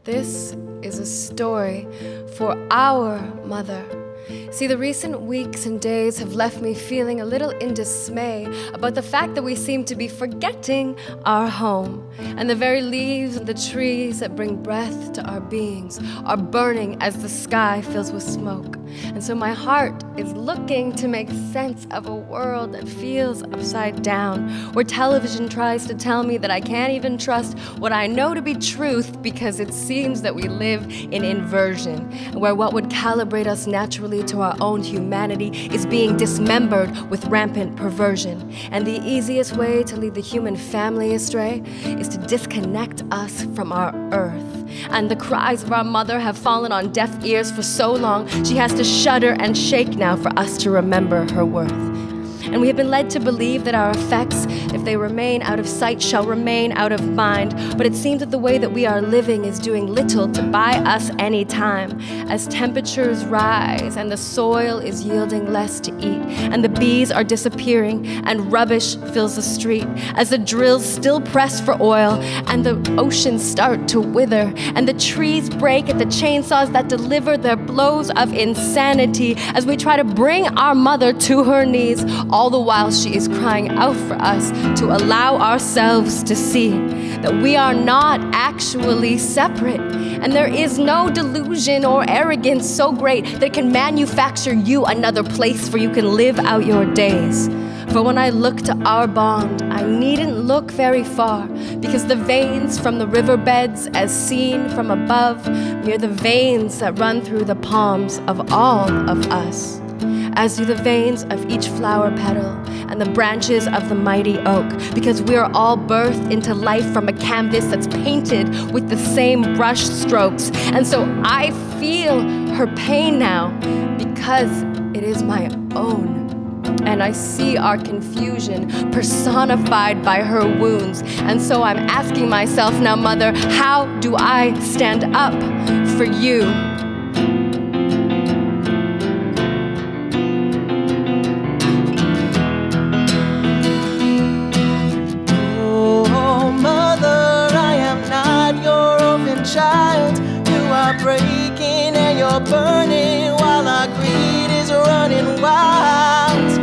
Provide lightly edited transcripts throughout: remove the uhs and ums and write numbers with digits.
This is a story for our mother. See, the recent weeks and days have left me feeling a little in dismay about the fact that we seem to be forgetting our home, and the very leaves and the trees that bring breath to our beings are burning as the sky fills with smoke. And so my heart is looking to make sense of a world that feels upside down, where television tries to tell me that I can't even trust what I know to be truth because it seems that we live in inversion, where what would calibrate us naturally to our own humanity is being dismembered with rampant perversion. And the easiest way to lead the human family astray is to disconnect us from our earth. And the cries of our mother have fallen on deaf ears for so long, she has to shudder and shake now for us to remember her worth. And we have been led to believe that our effects, if they remain out of sight, shall remain out of mind. But it seems that the way that we are living is doing little to buy us any time. As temperatures rise and the soil is yielding less to eat, and the bees are disappearing and rubbish fills the street, as the drills still press for oil and the oceans start to wither, and the trees break at the chainsaws that deliver their blows of insanity, as we try to bring our mother to her knees, all the while she is crying out for us to allow ourselves to see that we are not actually separate, and there is no delusion or arrogance so great that can manufacture you another place where you can live out your days. For when I look to our bond, I needn't look very far, because the veins from the riverbeds as seen from above mirror the veins that run through the palms of all of us, as do the veins of each flower petal and the branches of the mighty oak, because we are all birthed into life from a canvas that's painted with the same brush strokes. And so I feel her pain now because it is my own. And I see our confusion personified by her wounds. And so I'm asking myself now, Mother, how do I stand up for you? Child, you are breaking and you're burning while our greed is running wild.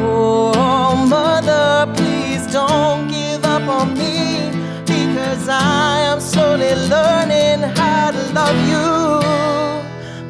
Oh, Mother, please don't give up on me, because I am slowly learning how to love you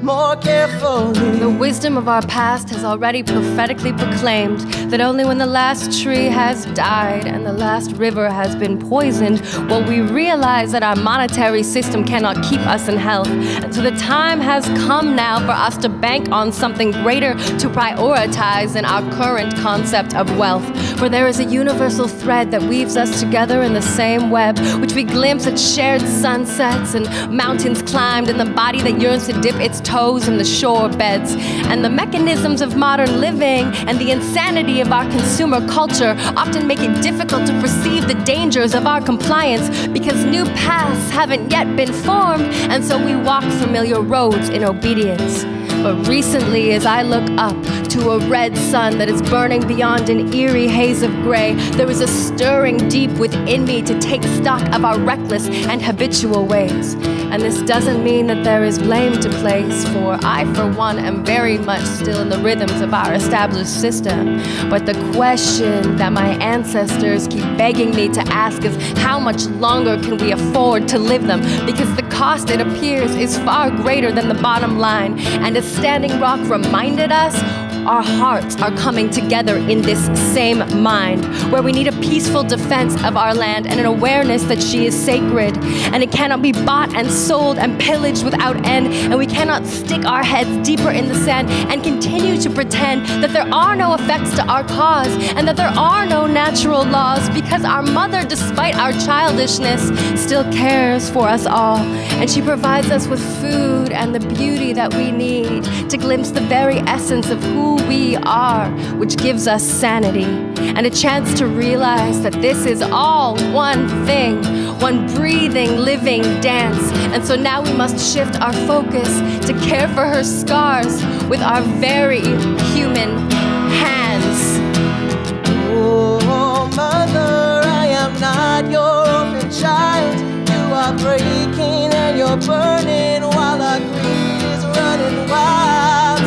more carefully. The wisdom of our past has already prophetically proclaimed that only when the last tree has died and the last river has been poisoned will we realize that our monetary system cannot keep us in health. And so the time has come now for us to bank on something greater to prioritize than our current concept of wealth. For there is a universal thread that weaves us together in the same web, which we glimpse at shared sunsets and mountains climbed, and the body that yearns to dip its toes in the shore beds. And the mechanisms of modern living and the insanity of our consumer culture often make it difficult to perceive the dangers of our compliance, because new paths haven't yet been formed, and so we walk familiar roads in obedience. But recently, as I look up to a red sun that is burning beyond an eerie haze of gray, there is a stirring deep within me to take stock of our reckless and habitual ways. And this doesn't mean that there is blame to place, for I, for one, am very much still in the rhythms of our established system. But the question that my ancestors keep begging me to ask is, how much longer can we afford to live them? Because the cost, it appears, is far greater than the bottom line. And as Standing Rock reminded us, our hearts are coming together in this same mind, where we need a peaceful defense of our land and an awareness that she is sacred, and it cannot be bought and sold and pillaged without end, and we cannot stick our heads deeper in the sand and continue to pretend that there are no effects to our cause and that there are no natural laws, because our mother, despite our childishness, still cares for us all, and she provides us with food and the beauty that we need to glimpse the very essence of who we are, which gives us sanity and a chance to realize that this is all one thing, one breathing, living dance. And so now we must shift our focus to care for her scars with our very human hands. Oh, Mother, I am not your orphan child. You are breaking and you're burning while our greed is running wild.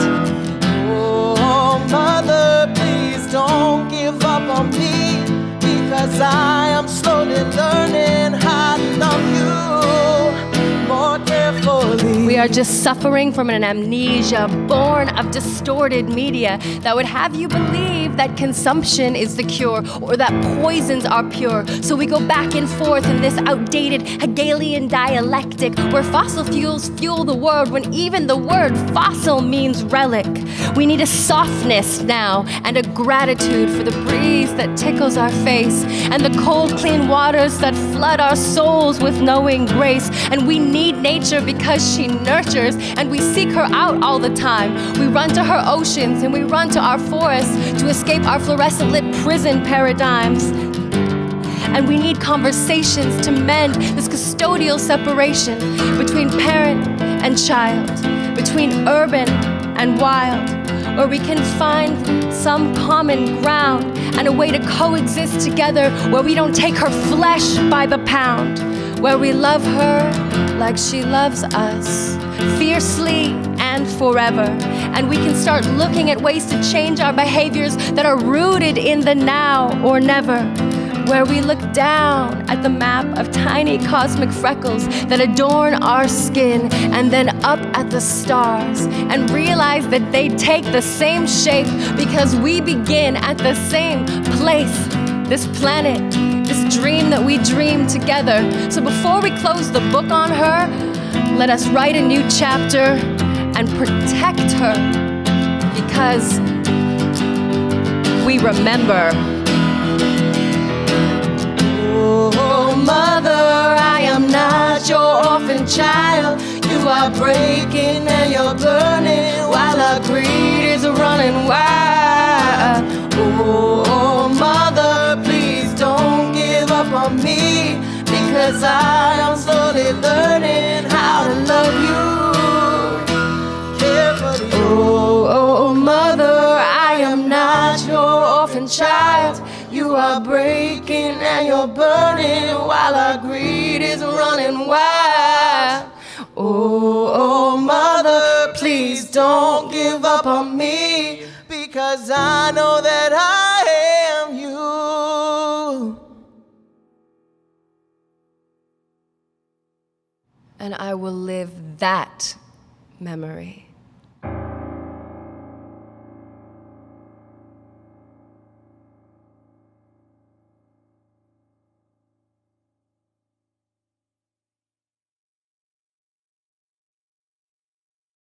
Oh, mother, please don't give up on me, because I am slowly learning how to love you more carefully. We are just suffering from an amnesia born of distorted media that would have you believe that consumption is the cure or that poisons are pure. So we go back and forth in this outdated Hegelian dialectic where fossil fuels fuel the world when even the word fossil means relic. We need a softness now and a gratitude for the breeze that tickles our face and the cold, clean waters that flood our souls with knowing grace. And we need nature because she nurtures, and we seek her out all the time. We run to her oceans and we run to our forests to escape our fluorescent lit prison paradigms. And we need conversations to mend this custodial separation between parent and child, between urban and wild, where we can find some common ground and a way to coexist together, where we don't take her flesh by the pound, where we love her like she loves us, fiercely and forever. And we can start looking at ways to change our behaviors that are rooted in the now or never, where we look down at the map of tiny cosmic freckles that adorn our skin, and then up at the stars and realize that they take the same shape because we begin at the same place, this planet, this dream that we dream together. So before we close the book on her, let us write a new chapter and protect her, because we remember. Oh, mother, I am not your orphan child. You are breaking and you're burning while our greed is running wild. Oh, mother, please don't give up on me, because I am slowly learning how to love you carefully. Oh, mother, I am not your orphan child. You are breaking and you're burning while our greed is running wild. Oh, mother, please don't give up on me, because I know that I am you. And I will live that memory.